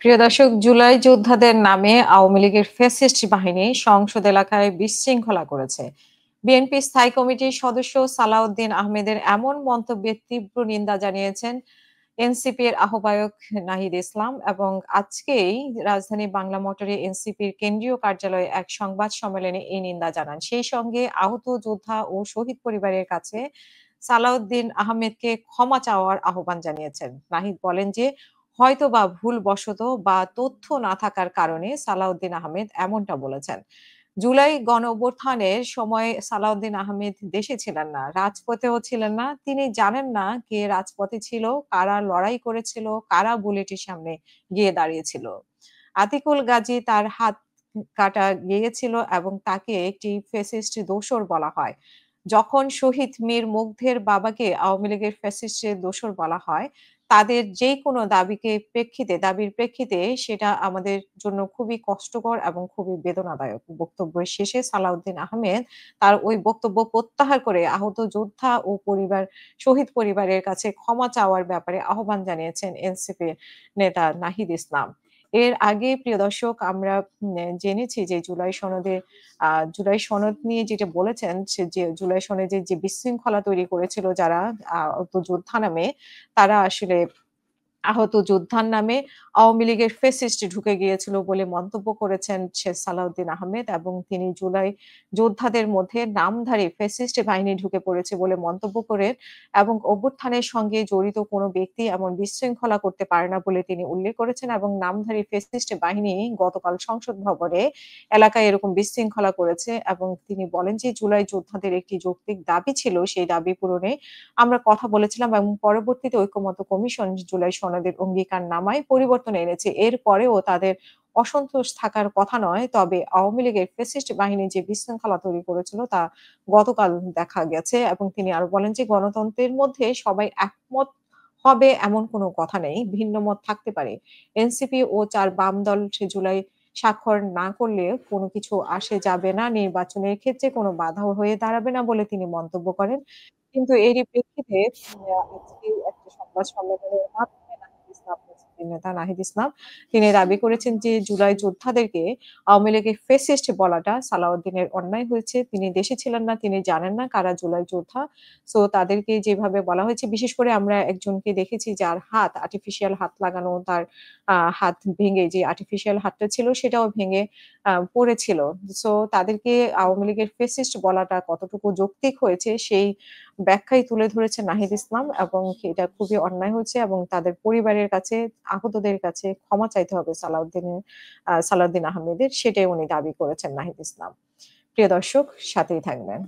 প্রিয় দর্শক, জুলাই যোদ্ধাদের নামে আওয়ামী লীগের ফ্যাসিস্ট বাহিনী সংসদ এলাকায় বিশৃঙ্খলা করেছে। বিএনপি স্থায়ী কমিটির সদস্য সালাউদ্দিন আহমেদের এমন মন্তব্যের তীব্র নিন্দা জানিয়েছেন এনসিপি এর আহ্বায়ক নাহিদ ইসলাম এবং আজকেই রাজধানী বাংলা মোটরে এনসিপির কেন্দ্রীয় কার্যালয়ে এক সংবাদ সম্মেলনে এই নিন্দা জানান। সেই সঙ্গে আহত যোদ্ধা ও শহীদ পরিবারের কাছে সালাউদ্দিন আহমেদকে ক্ষমা চাওয়ার আহ্বান জানিয়েছেন। নাহিদ বলেন যে হয়তোবা ভুলবশত বা তথ্য না থাকার কারণে সালাউদ্দিন আহমেদ এমনটা বলেছেন। জুলাই গণঅভ্যুত্থানের সময় সালাউদ্দিন আহমেদ দেশে ছিলেন না, রাজপথেও ছিলেন না। তিনি জানেন না কে রাজপথে ছিল, কারা লড়াই করেছিল, কারা বুলেটের সামনে গিয়ে দাঁড়িয়েছিল। আতিকুল গাজী তার হাত কাটা গিয়েছিল এবং তাকে একটি ফ্যাসিস্ট দোসর বলা হয়। যখন শহীদ মীর মুগ্ধের বাবাকে আওয়ামী লীগের ফ্যাসিস্টের দোসর বলা হয়, তাদের যেকোনো দাবির প্রেক্ষিতে সেটা আমাদের জন্য খুবই কষ্টকর এবং খুবই বেদনাদায়ক। বক্তব্যের শেষে সালাউদ্দিন আহমেদ তার ওই বক্তব্য প্রত্যাহার করে আহত যোদ্ধা ও শহীদ পরিবারের কাছে ক্ষমা চাওয়ার ব্যাপারে আহ্বান জানিয়েছেন এনসিপি নেতা নাহিদ ইসলাম। এর আগে প্রিয় দর্শক, আমরা জেনেছি যে জুলাই সনদ নিয়ে যেটা বলেছেন যে জুলাই সনদে যে বিশৃঙ্খলা তৈরি করেছিল যারা যোদ্ধা নামে, তারা আসলে আহত যোদ্ধার নামে আওয়ামী লীগের ফ্যাসিস্ট ঢুকে গিয়েছিল বলে মন্তব্য করেছেন সালাউদ্দিন আহমেদ এবং তিনি জুলাই যোদ্ধাদের মধ্যে নামধারী ফ্যাসিস্ট বাহিনী ঢুকে পড়েছে বলে মন্তব্য করেন এবং অভ্যুত্থানের সঙ্গে জড়িত কোনো ব্যক্তি এমন বিশৃঙ্খলা করতে পারে না বলে তিনি উল্লেখ করেছেন এবং নামধারী ফ্যাসিস্ট বাহিনী গতকাল সংসদ ভবনে এলাকায় এরকম বিশৃঙ্খলা করেছে এবং তিনি বলেন যে জুলাই যোদ্ধাদের একটি যৌক্তিক দাবি ছিল, সেই দাবি পূরণে আমরা কথা বলেছিলাম এবং পরবর্তীতে ঐকমত্য কমিশন জুলাই সনদের অঙ্গীকারনামায় পরিবর্তন এনেছে। এরপরেও তাদের অসন্তোষ থাকার কথা নয়। তবে আওয়ামী লীগের ফ্যাসিস্ট বাহিনী যে বিশৃঙ্খলা তৈরি করেছিল তা গতকাল দেখা গেছে এবং তিনি আরো বলেন যে গণতন্ত্রের মধ্যে সবাই একমত হবে এমন কোনো কথা নেই। ভিন্ন মত থাকতে পারে। এনসিপি ও ৪ বাম দল জুলাই স্বাক্ষর না করলে কোনো কিছু আসে যাবে না। নির্বাচনের ক্ষেত্রে কোনো বাধাও হয়ে দাঁড়াবে না বলে তিনি মন্তব্য করেন। কিন্তু এরই প্রেক্ষিতে আজকে একটা সংবাদ সম্মেলনের মাধ্যমে এনসিপির নেতা নাহিদ ইসলাম তিনি দাবি করেছেন যে জুলাই যোদ্ধাদেরকে আওয়ামী লীগের ফ্যাসিস্ট বলাটা সালাউদ্দিনের অন্যায় হয়েছে। তিনি দেশে ছিলেন না, তিনি জানেন না কারা জুলাই যোদ্ধা। সো তাদেরকে যেভাবে বলা হয়েছে, বিশেষ করে আমরা একজনকে দেখেছি যার হাত আর্টিফিশিয়াল হাত লাগানো, তার হাত ভেঙে যে আর্টিফিশিয়াল হাতটা ছিল সেটাও ভেঙে পড়েছিল। সো তাদেরকে আওয়ামী লীগের ফ্যাসিস্ট বলাটা কতটুকু যৌক্তিক হয়েছে সেই ব্যাখ্যাই তুলে ধরেছেন নাহিদ ইসলাম এবং এটা খুবই অন্যায় হচ্ছে এবং তাদের পরিবারের কাছে, আহতদের কাছে ক্ষমা চাইতে হবে সালাউদ্দিন আহমেদের। সেটাই উনি দাবি করেছেন নাহিদ ইসলাম। প্রিয় দর্শক, সাথেই থাকবেন।